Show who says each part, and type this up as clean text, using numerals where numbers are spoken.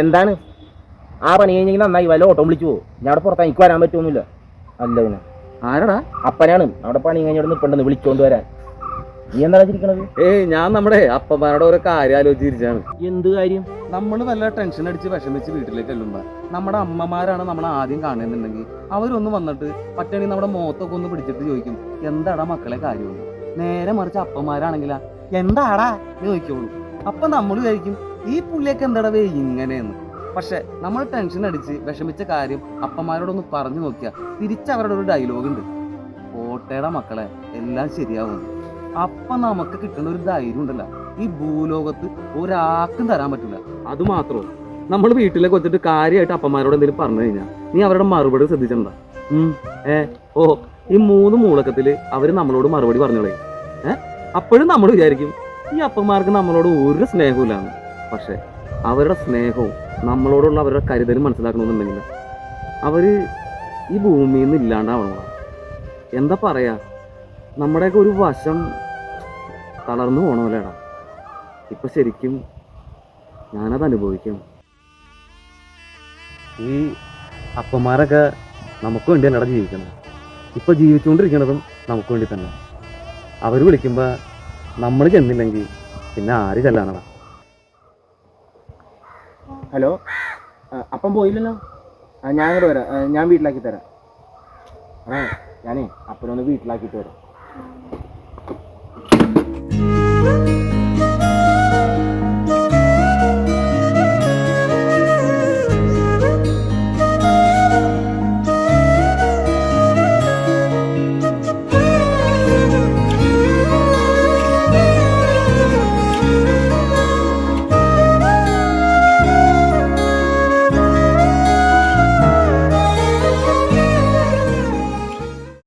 Speaker 1: എന്താണ് ആ പണി കഴിഞ്ഞെങ്കിൽ നന്നായി വല്ല ഓട്ടം വിളിച്ചു പോകും. ഞാൻ അവിടെ പുറത്ത് എനിക്ക് വരാൻ പറ്റുമൊന്നുമില്ല. അല്ല പിന്നെ
Speaker 2: ആരടാ?
Speaker 1: അപ്പനാണ് അവിടെ പണി കഴിഞ്ഞവിടെ നിൽപ്പുണ്ടെന്ന് വിളിച്ചോണ്ട് വരാൻ. നീ എന്താ ചിരിക്കണത്?
Speaker 2: ഞാൻ നമ്മുടെ അപ്പന്മാരുടെ ഓരോ കാര്യം ആലോചിച്ചിരിച്ചാണ്.
Speaker 1: എന്ത് കാര്യം?
Speaker 2: നമ്മൾ വല്ല ടെൻഷൻ അടിച്ച് വിഷമിച്ച് വീട്ടിലേക്ക് ചെല്ലുമ്പോ നമ്മുടെ അമ്മമാരാണ് നമ്മൾ ആദ്യം കാണുന്നുണ്ടെങ്കിൽ അവരൊന്ന് വന്നിട്ട് പറ്റണെങ്കിൽ നമ്മുടെ മുഖത്തൊക്കെ ഒന്ന് പിടിച്ചിട്ട് ചോദിക്കും, എന്താടാ മക്കളെ കാര്യം? നേരെ മറിച്ച് അപ്പന്മാരാണെങ്കിലാ എന്താടാ എന്ന് ചോദിക്കുള്ളൂ. അപ്പൊ നമ്മൾ വിചാരിക്കും ഈ പുള്ളിയൊക്കെ എന്താടവേ ഇങ്ങനെയെന്ന്. പക്ഷെ നമ്മൾ ടെൻഷൻ അടിച്ച് വിഷമിച്ച കാര്യം അപ്പന്മാരോടൊന്ന് പറഞ്ഞു നോക്കിയാൽ തിരിച്ചവരുടെ ഒരു ഡയലോഗ് ഉണ്ട്, ഓട്ടേടാ മക്കളെ എല്ലാം ശരിയാവും. അപ്പൊ നമുക്ക് കിട്ടുന്ന ഒരു ധൈര്യം ഉണ്ടല്ലോ, ഈ ഭൂലോകത്ത് ഒരാൾക്കും തരാൻ പറ്റില്ല. അത് മാത്രമോ, നമ്മൾ വീട്ടിലേക്ക് വെച്ചിട്ട് കാര്യമായിട്ട് അപ്പന്മാരോട് എന്തെങ്കിലും പറഞ്ഞു കഴിഞ്ഞാൽ നീ അവരുടെ മറുപടി ശ്രദ്ധിച്ചിട്ടുണ്ടോ? ഈ 3 മൂലക്കത്തില് അവര് നമ്മളോട് മറുപടി പറഞ്ഞോളേ. അപ്പോഴും നമ്മൾ വിചാരിക്കും ഈ അപ്പന്മാർക്ക് നമ്മളോട് ഒരു സ്നേഹമില്ലാന്ന്. പക്ഷെ അവരുടെ സ്നേഹവും നമ്മളോടുള്ള അവരുടെ കരുതലും മനസ്സിലാക്കണമെന്നുണ്ടെങ്കിൽ അവര് ഈ ഭൂമിയിൽ നിന്ന് ഇല്ലാണ്ടാവണം. എന്താ പറയാ, നമ്മുടെയൊക്കെ ഒരു വശം തളർന്നു പോകണമല്ലേടാ. ഇപ്പൊ ശരിക്കും ഞാനത് അനുഭവിക്കും. ഈ അപ്പന്മാരൊക്കെ നമുക്ക് വേണ്ടിയല്ലടാ ജീവിക്കണം. ഇപ്പൊ ജീവിച്ചുകൊണ്ടിരിക്കണതും നമുക്ക് വേണ്ടി തന്നെ. അവർ വിളിക്കുമ്പോ നമ്മൾ ചെന്നില്ലെങ്കിൽ പിന്നെ ആര് ചെല്ലാനടാ?
Speaker 1: ഹലോ, അപ്പം പോയില്ലല്ലോ. ഞാൻ ഇങ്ങോട്ട് വരാം, ഞാൻ വീട്ടിലാക്കി തരാം. ഞാനേ അപ്പനൊന്ന് വീട്ടിലാക്കിയിട്ട് വരാം.